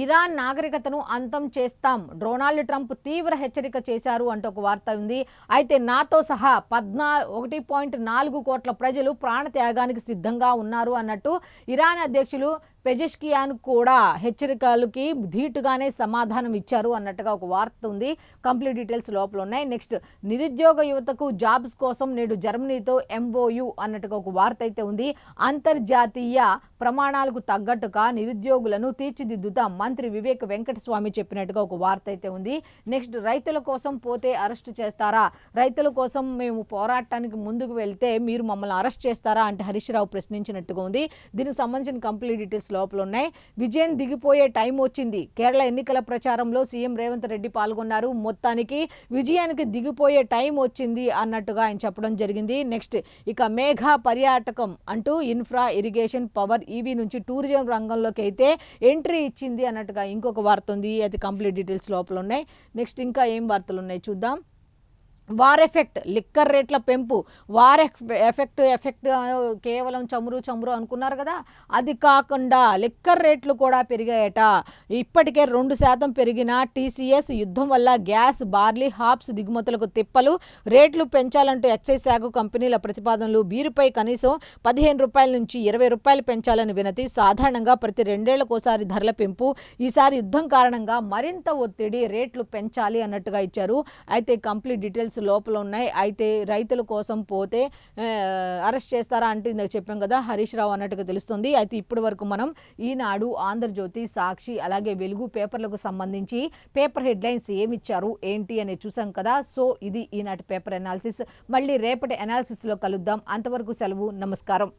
ఇరాన్ నాగరికతను అంతం చేస్తాం, డొనాల్డ్ ట్రంప్ తీవ్ర హెచ్చరిక చేశారు అంటూ ఒక వార్త ఉంది. అయితే నాతో సహా 1.4 కోట్ల ప్రజలు ప్రాణత్యాగానికి సిద్ధంగా ఉన్నారు అన్నట్టు ఇరాన్ అధ్యక్షులు పెజెష్కియాన్ కూడా హెచ్చరికలకి ధీటుగానే సమాధానం ఇచ్చారు అన్నట్టుగా ఒక వార్త ఉంది. కంప్లీట్ డీటెయిల్స్ లోపల ఉన్నాయి. నెక్స్ట్, నిరుద్యోగ యువతకు జాబ్స్ కోసం నేడు జర్మనీతో ఎంఓయు అన్నట్టుగా ఒక వార్త అయితే ఉంది. అంతర్జాతీయ ప్రమాణాలకు తగ్గట్టుగా నిరుద్యోగులను తీర్చిదిద్దుతాం, మంత్రి వివేక్ వెంకటస్వామి చెప్పినట్టుగా ఒక వార్త అయితే ఉంది. నెక్స్ట్, రైతుల కోసం పోతే అరెస్ట్ చేస్తారా, రైతుల కోసం మేము పోరాటానికి ముందుకు వెళ్తే మీరు మమ్మల్ని అరెస్ట్ చేస్తారా అంటే హరీష్ రావు ప్రశ్నించినట్టుగా ఉంది. దీనికి సంబంధించిన కంప్లీట్ డీటెయిల్స్ లోపల ఉన్నాయి. విజయన్ దిగిపోయే టైం వచ్చింది. కేరళ ఎన్నికల ప్రచారంలో సీఎం రేవంత్ రెడ్డి పాల్గొన్నారు. మొత్తానికి విజయానికి దిగిపోయే టైం వచ్చింది అన్నట్టుగా ఆయన చెప్పడం జరిగింది. నెక్స్ట్ ఇక మేఘ పర్యాటకం అంటూ ఇన్ఫ్రా, ఇరిగేషన్, పవర్, ఈవీ నుంచి టూరిజం రంగంలోకి అయితే ఎంట్రీ ఇచ్చింది అన్నట్టుగా ఇంకొక వార్త ఉంది. అది కంప్లీట్ డీటెయిల్స్ లోపల ఉన్నాయి. నెక్స్ట్ ఇంకా ఏం వార్తలు ఉన్నాయి చూద్దాం. వార్ ఎఫెక్ట్, లిక్కర్ రేట్ల పెంపు. వార్ ఎఫెక్ట్ కేవలం చమురు అనుకున్నారు కదా, అది కాకుండా లిక్కర్ రేట్లు కూడా పెరిగాయట. ఇప్పటికే 2% పెరిగిన టీసీఎస్ యుద్ధం వల్ల గ్యాస్, బార్లీ, హాప్స్ దిగుమతులకు తిప్పలు. రేట్లు పెంచాలంటూ ఎక్సైజ్ శాఖ కంపెనీల ప్రతిపాదనలు. బీరుపై కనీసం 15 రూపాయల నుంచి 20 రూపాయలు పెంచాలని వినతి. సాధారణంగా ప్రతి 2 ఏళ్లకోసారి ధరల పెంపు. ఈసారి యుద్ధం కారణంగా మరింత ఒత్తిడి, రేట్లు పెంచాలి అన్నట్టుగా ఇచ్చారు. అయితే కంప్లీట్ డీటెయిల్స్ లోపల ఉన్నాయి. అయితే రైతుల కోసం పోతే అరెస్ట్ చేస్తారా అంటే ఇందాక చెప్పాం కదా, హరీష్ రావు అన్నట్టుగా తెలుస్తుంది. అయితే ఇప్పటి వరకు మనం ఈనాడు, ఆంధ్రజ్యోతి, సాక్షి అలాగే వెలుగు పేపర్లకు సంబంధించి పేపర్ హెడ్లైన్స్ ఏమిచ్చారు ఏంటి అనేది చూసాం కదా. సో ఇది ఈనాటి పేపర్ అనాలిసిస్. మళ్ళీ రేపటి అనాలిసిస్లో కలుద్దాం. అంతవరకు సెలవు, నమస్కారం.